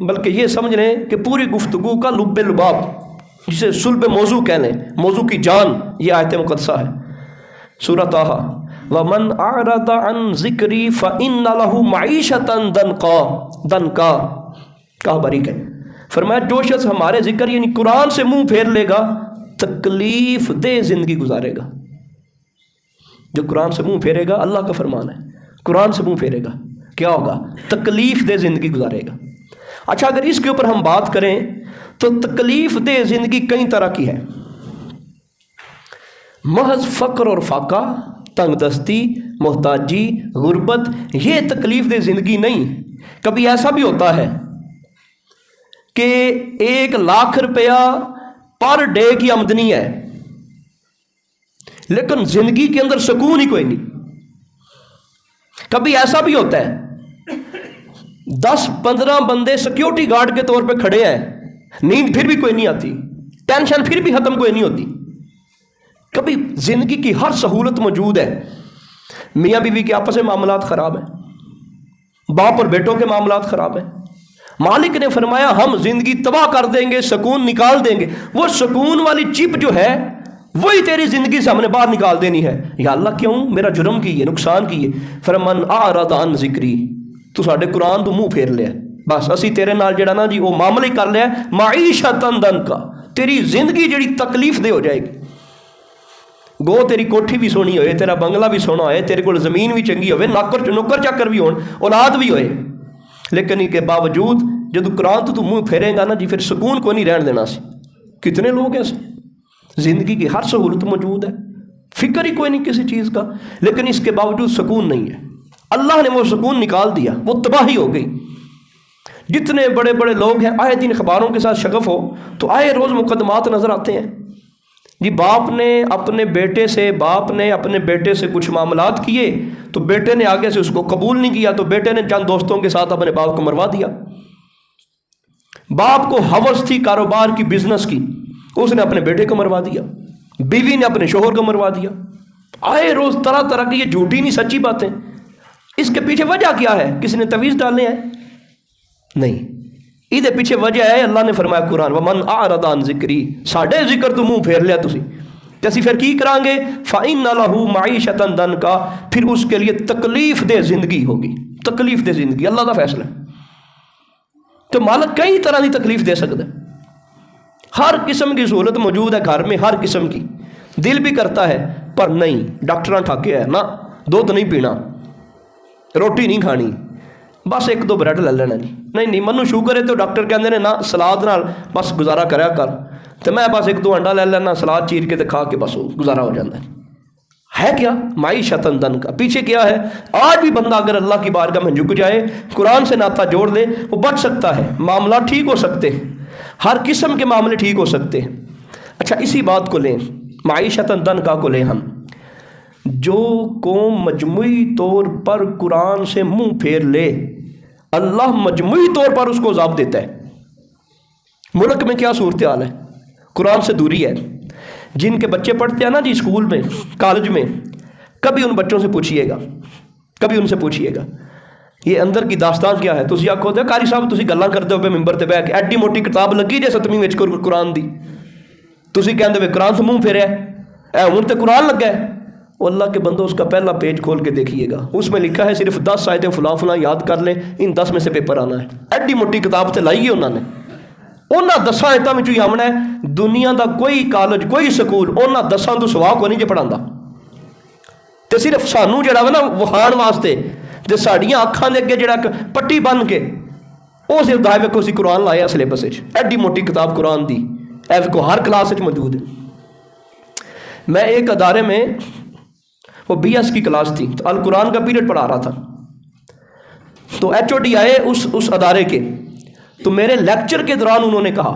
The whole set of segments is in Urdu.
بلکہ یہ سمجھ لیں کہ پوری گفتگو کا لب لباب، جسے صلب موضوع کہہ لیں، موضوع کی جان، یہ آیت مقدسہ ہے سورہ طٰ۔ وَمَنْ أَعْرَضَ عَنْ ذِكْرِي فَإِنَّ لَهُ مَعِيشَةً ضَنْكًا کہا باریک ہے، فرمایا جو شخص ہمارے ذکر یعنی قرآن سے منہ پھیر لے گا تکلیف دہ زندگی گزارے گا۔ جو قرآن سے منہ پھیرے گا، اللہ کا فرمان ہے، قرآن سے منہ پھیرے گا کیا ہوگا؟ تکلیف دہ زندگی گزارے گا۔ اچھا، اگر اس کے اوپر ہم بات کریں تو تکلیف دہ زندگی کئی طرح کی ہے۔ محض فقر اور فاقہ، تنگ دستی، محتاجی، غربت، یہ تکلیف دہ زندگی نہیں۔ کبھی ایسا بھی ہوتا ہے کہ 1,00,000 روپیہ پر ڈے کی آمدنی ہے، لیکن زندگی کے اندر سکون ہی کوئی نہیں۔ کبھی ایسا بھی ہوتا ہے 10-15 بندے سیکیورٹی گارڈ کے طور پہ کھڑے ہیں، نیند پھر بھی کوئی نہیں آتی، ٹینشن پھر بھی ختم کوئی نہیں ہوتی۔ کبھی زندگی کی ہر سہولت موجود ہے، میاں بیوی کے آپس میں معاملات خراب ہیں، باپ اور بیٹوں کے معاملات خراب ہیں۔ مالک نے فرمایا ہم زندگی تباہ کر دیں گے، سکون نکال دیں گے۔ وہ سکون والی چپ جو ہے وہی تیری زندگی سے ہم نے باہر نکال دینی ہے۔ یا اللہ کیوں؟ میرا جرم کی ہے، نقصان کی ہے۔ فرمان اعرض عن ذکری، تو ساڈے قرآن تو منہ پھیر لیا، بس اسی تیرے نال جڑا نا جی وہ معاملے کر لیا، معیشت ضنکا، تیری زندگی جڑی تکلیف دہ ہو جائے گی۔ گو تیری کوٹھی بھی سونی ہوئے، تیرا بنگلہ بھی سونا ہوئے، تیرے کو زمین بھی چنگی ہوئے، نوکر چاکر بھی ہون، اولاد بھی ہوئے، لیکن ان کے باوجود جب قرآن تو منہ پھیرے گا نا جی، پھر سکون کو نہیں رہن دینا سی۔ کتنے لوگ ایسے، زندگی کی ہر سہولت موجود ہے، فکر ہی کوئی نہیں کسی چیز کا، لیکن اس کے باوجود سکون نہیں ہے۔ اللہ نے وہ سکون نکال دیا، وہ تباہی ہو گئی۔ جتنے بڑے بڑے لوگ ہیں، آئے دن اخباروں کے ساتھ شغف ہو تو آئے روز مقدمات نظر آتے ہیں جی، باپ نے اپنے بیٹے سے کچھ معاملات کیے تو بیٹے نے آگے سے اس کو قبول نہیں کیا، تو بیٹے نے چند دوستوں کے ساتھ اپنے باپ کو مروا دیا۔ باپ کو ہوس تھی کاروبار کی، بزنس کی، اس نے اپنے بیٹے کو مروا دیا، بیوی نے اپنے شوہر کو مروا دیا۔ آئے روز طرح طرح کی یہ جھوٹی نہیں سچی باتیں۔ اس کے پیچھے وجہ کیا ہے؟ کسی نے تویز ڈالنے ہیں؟ نہیں، یہ پیچھے وجہ ہے اللہ نے فرمایا قرآن وَمَنْ أَعْرَضَ عَنْ ذِكْرِي، ساڈے ذکر تو منہ پھیر لیا تسی، تے اسی پھر کی کران گے؟ فَإِنَّ لَهُ مَعِيشَةً ضَنْكًا، پھر اس کے لیے تکلیف دہ زندگی ہوگی۔ تکلیف دہ زندگی اللہ کا فیصلہ ہے۔ تو مالک کئی طرح کی تکلیف دے سکتا ہے، ہر قسم کی سہولت موجود ہے گھر میں، ہر قسم کی، دل بھی کرتا ہے پر نہیں، ڈاکٹراں ٹھاکے ہے نا، دودھ نہیں پینا، روٹی نہیں کھانی، بس 1-2 بریڈ لے لینا جی، نہیں منو شوگر ہے تو ڈاکٹر کہتے ہیں نا سلاد نال بس گزارا کریا کر، تو میں بس 1-2 انڈا لے لینا، سلاد چیر کے کھا کے بس گزارا ہو جاتا ہے کیا؟ معیشت ضنکا۔ پیچھے کیا ہے؟ آج بھی بندہ اگر اللہ کی بارگاہ میں جھک جائے، قرآن سے ناطہ جوڑ لے، وہ بچ سکتا ہے، معاملات ٹھیک ہو سکتے ہیں، ہر قسم کے معاملے ٹھیک ہو سکتے ہیں۔ اچھا، اسی بات کو لیں، معیشت ضنکا کو لیں ہم، جو قوم مجموعی طور پر قرآن سے منہ پھیر لے، اللہ مجموعی طور پر اس کو عذاب دیتا ہے۔ ملک میں کیا صورتحال ہے؟ قرآن سے دوری ہے۔ جن کے بچے پڑھتے ہیں نا جی اسکول میں، کالج میں، کبھی ان بچوں سے پوچھئے گا، کبھی ان سے پوچھئے گا یہ اندر کی داستان کیا ہے؟ تسی آکھو تے قاری صاحب تسی گلاں کردے ہو پے ممبر تے بیٹھ کے، ایڈی موٹی کتاب لگی جے 7ویں وچ قرآن دی، تسی کہندے وے قرآن سے منہ پھیریا اے ہن تے قرآن لگا ہے۔ اللہ کے بندو اس کا پہلا پیج کھول کے دیکھیے گا، اس میں لکھا ہے صرف 10 آیتیں فلاں فلاں یاد کر لیں، ان 10 میں سے پیپر آنا ہے۔ ایڈی موٹی کتاب تے لائی ہے انہوں نے، انہاں 10 آیتاں وچوں ہی آمنا ہے۔ دنیا دا کوئی کالج، کوئی سکول انہاں 10 تو سوا کو نہیں جے پڑھاندا، تے صرف سانو جڑا وا نا وہان واسطے تے ساڈیاں اکھاں دے اگے جڑا پٹی بن کے او صرف دائے ویکھو سی قرآن لایا سلیبس وچ، ایڈی موٹی کتاب قرآن دی اے ویکھو ہر کلاس وچ موجود ہے۔ میں ایک ادارے میں، وہ BS کی کلاس تھی، تو القرآن کا پیریڈ پڑھا رہا تھا، تو HOD آئے اس ادارے کے، تو میرے لیکچر کے دوران انہوں نے کہا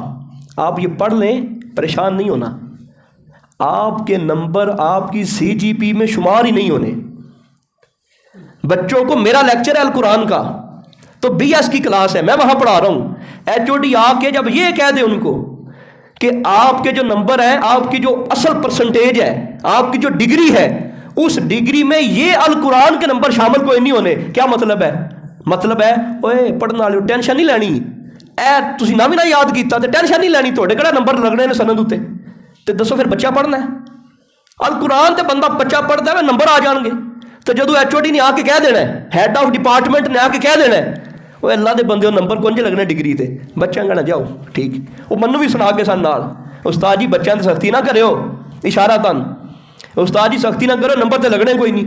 آپ یہ پڑھ لیں، پریشان نہیں ہونا، آپ کے نمبر آپ کی CGP میں شمار ہی نہیں ہونے۔ بچوں کو میرا لیکچر ہے القرآن کا، تو BS کی کلاس ہے، میں وہاں پڑھا رہا ہوں، HOD آ کے جب یہ کہہ دے ان کو کہ آپ کے جو نمبر ہیں، آپ کی جو اصل پرسنٹیج ہے، آپ کی جو ڈگری ہے، اس ڈگری میں یہ القرآن کے نمبر شامل کوئی نہیں ہونے، کیا مطلب ہے؟ مطلب ہے اوے پڑھنے والے ٹینشن نہیں لینی، ਤੁਸੀਂ ਨਾ ਵੀ ਨਾ ਯਾਦ ਕੀਤਾ ਤੇ ਟੈਨਸ਼ਨ ਨਹੀਂ ਲੈਣੀ, ਤੁਹਾਡੇ ਕਿਹੜਾ ਨੰਬਰ ਲੱਗਣੇ ਨੇ ਸਨਦ ਉੱਤੇ। ਤੇ ਦੱਸੋ ਫਿਰ ਬੱਚਾ ਪੜ੍ਹਨਾ ਹੈ ਅਲ ਕੁਰਾਨ ਤੇ ਬੰਦਾ ਬੱਚਾ ਪੜ੍ਹਦਾ ਹੈ ਨੰਬਰ ਆ ਜਾਣਗੇ। ਤੇ ਜਦੋਂ HOD ਨੇ ਆ ਕੇ ਕਹਿ ਦੇਣਾ, ਹੈਡ ਆਫ ਡਿਪਾਰਟਮੈਂਟ ਨੇ ਆ ਕੇ ਕਹਿ ਦੇਣਾ, ਉਹ ਅੱਲਾ ਦੇ ਬੰਦੇ ਨੰਬਰ ਕੁੰਝ ਲੱਗਣੇ ਡਿਗਰੀ ਤੇ, ਬੱਚਿਆਂ ਕਹਿਣਾ ਜਾਓ ਠੀਕ। ਉਹ ਮੈਨੂੰ ਵੀ ਸੁਣਾ ਕੇ ਸਨ ਨਾਲ, ਉਸਤਾਦ ਜੀ ਬੱਚਿਆਂ ਦੀ ਸਖਤੀ ਨਾ ਕਰਿਓ, ਇਸ਼ਾਰਾ ਤਨ ਉਸਤਾਦ ਜੀ ਸਖਤੀ ਨਾ ਕਰੋ, ਨੰਬਰ ਤੇ ਲੱਗਣੇ ਕੋਈ ਨਹੀਂ।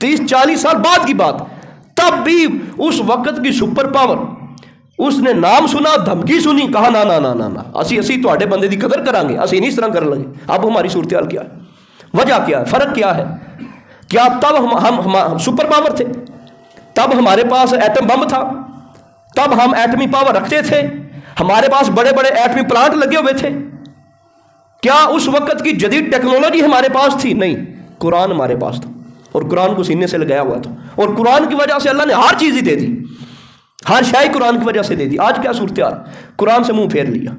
30-40 سال بعد کی بات، تب بھی اس وقت کی سپر پاور، اس نے نام سنا، دھمکی سنی، کہا نا نا نا نا نا اسی تواڈے بندے دی قدر کریں گے، اسی نہیں اس طرح کر لیں گے۔ اب ہماری صورتحال کیا ہے؟ وجہ کیا ہے؟ فرق کیا ہے؟ کیا تب ہم سپر پاور تھے؟ تب ہمارے پاس ایٹم بم تھا، تب ہم ایٹمی پاور رکھتے تھے، ہمارے پاس بڑے بڑے ایٹمی پلانٹ لگے ہوئے تھے؟ کیا اس وقت کی جدید ٹیکنالوجی ہمارے پاس تھی؟ نہیں، قرآن ہمارے پاس تھا اور قرآن کو سینے سے لگایا ہوا تھا، اور قرآن کی وجہ سے اللہ نے ہر چیز ہی دے دی، ہر شے قرآن کی وجہ سے دے دی۔ آج کیا صورتحال؟ قرآن سے منہ پھیر لیا۔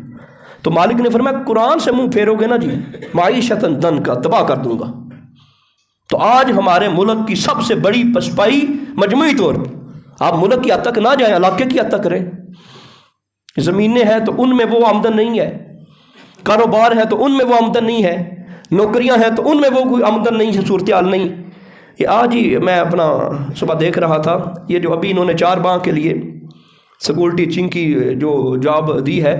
تو مالک نے فرمایا قرآن سے منہ پھیرو گے نا جی، معیشت دن کا تباہ کر دوں گا۔ تو آج ہمارے ملک کی سب سے بڑی پسپائی مجموعی طور پر، آپ ملک کی حد تک نہ جائیں، علاقے کی حد تک رہیں۔ زمینیں ہیں تو ان میں وہ آمدن نہیں ہے، کاروبار ہے تو ان میں وہ آمدن نہیں ہے، نوکریاں ہیں تو ان میں وہ کوئی آمدن نہیں ہے، صورتحال نہیں۔ یہ آج ہی میں اپنا صبح دیکھ رہا تھا، یہ جو ابھی انہوں نے 4 ماہ کے لیے سکول ٹیچنگ کی جو جاب دی ہے،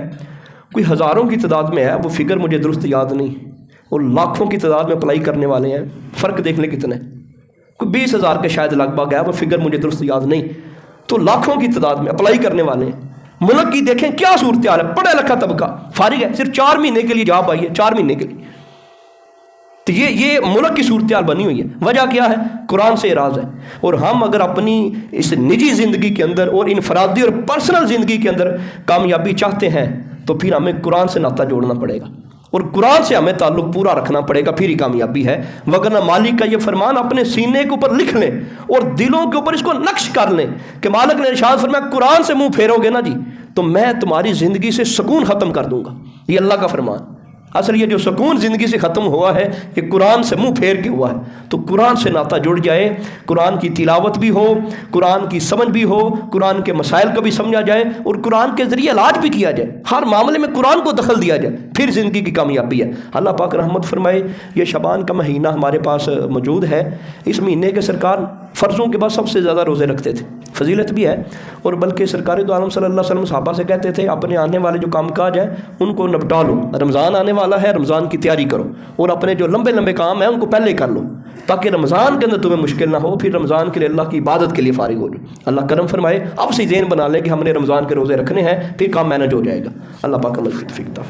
کوئی ہزاروں کی تعداد میں ہے، وہ فگر مجھے درست یاد نہیں، اور لاکھوں کی تعداد میں اپلائی کرنے والے ہیں۔ فرق دیکھ لیں کتنے، کوئی 20,000 کے شاید لگ بھگ ہے، وہ فگر مجھے درست یاد نہیں، تو لاکھوں کی تعداد میں اپلائی کرنے والے ہیں۔ ملک کی دیکھیں کیا صورتحال ہے، پڑھا لکھا طبقہ فارغ ہے، صرف 4 مہینے کے لیے جاب آئی ہے، 4 مہینے کے لیے۔ تو یہ ملک کی صورتحال بنی ہوئی ہے۔ وجہ کیا ہے؟ قرآن سے اعراض ہے۔ اور ہم اگر اپنی اس نجی زندگی کے اندر اور انفرادی اور پرسنل زندگی کے اندر کامیابی چاہتے ہیں تو پھر ہمیں قرآن سے ناطہ جوڑنا پڑے گا، اور قرآن سے ہمیں تعلق پورا رکھنا پڑے گا، پھر ہی کامیابی ہے۔ وگرنہ مالک کا یہ فرمان اپنے سینے کے اوپر لکھ لیں اور دلوں کے اوپر اس کو نقش کر لیں کہ مالک نے ارشاد فرمایا قرآن سے منہ پھیرو گے نا جی تو میں تمہاری زندگی سے سکون ختم کر دوں گا۔ یہ اللہ کا فرمان۔ اصل یہ جو سکون زندگی سے ختم ہوا ہے یہ قرآن سے منہ پھیر کے ہوا ہے۔ تو قرآن سے ناطہ جڑ جائے، قرآن کی تلاوت بھی ہو، قرآن کی سمجھ بھی ہو، قرآن کے مسائل کو بھی سمجھا جائے، اور قرآن کے ذریعے علاج بھی کیا جائے، ہر معاملے میں قرآن کو دخل دیا جائے، پھر زندگی کی کامیابی ہے۔ اللہ پاک رحمت فرمائے۔ یہ شعبان کا مہینہ ہمارے پاس موجود ہے۔ اس مہینے کے سرکار فرضوں کے بعد سب سے زیادہ روزے رکھتے تھے، فضیلت بھی ہے، اور بلکہ سرکار دو عالم صلی اللہ علیہ وسلم صحابہ سے کہتے تھے اپنے آنے والے جو کام کاج ہیں ان کو نپٹا لو، رمضان آنے والا ہے، رمضان کی تیاری کرو، اور اپنے جو لمبے لمبے کام ہیں ان کو پہلے کر لو تاکہ رمضان کے اندر تمہیں مشکل نہ ہو، پھر رمضان کے لیے اللہ کی عبادت کے لیے فارغ ہو جائے۔ اللہ کرم فرمائے، اب سے ذہن بنا لیں کہ ہم نے رمضان کے روزے رکھنے ہیں، پھر کام مینج ہو جائے گا۔ اللہ پاک ہمیں توفیق عطا فرمائے۔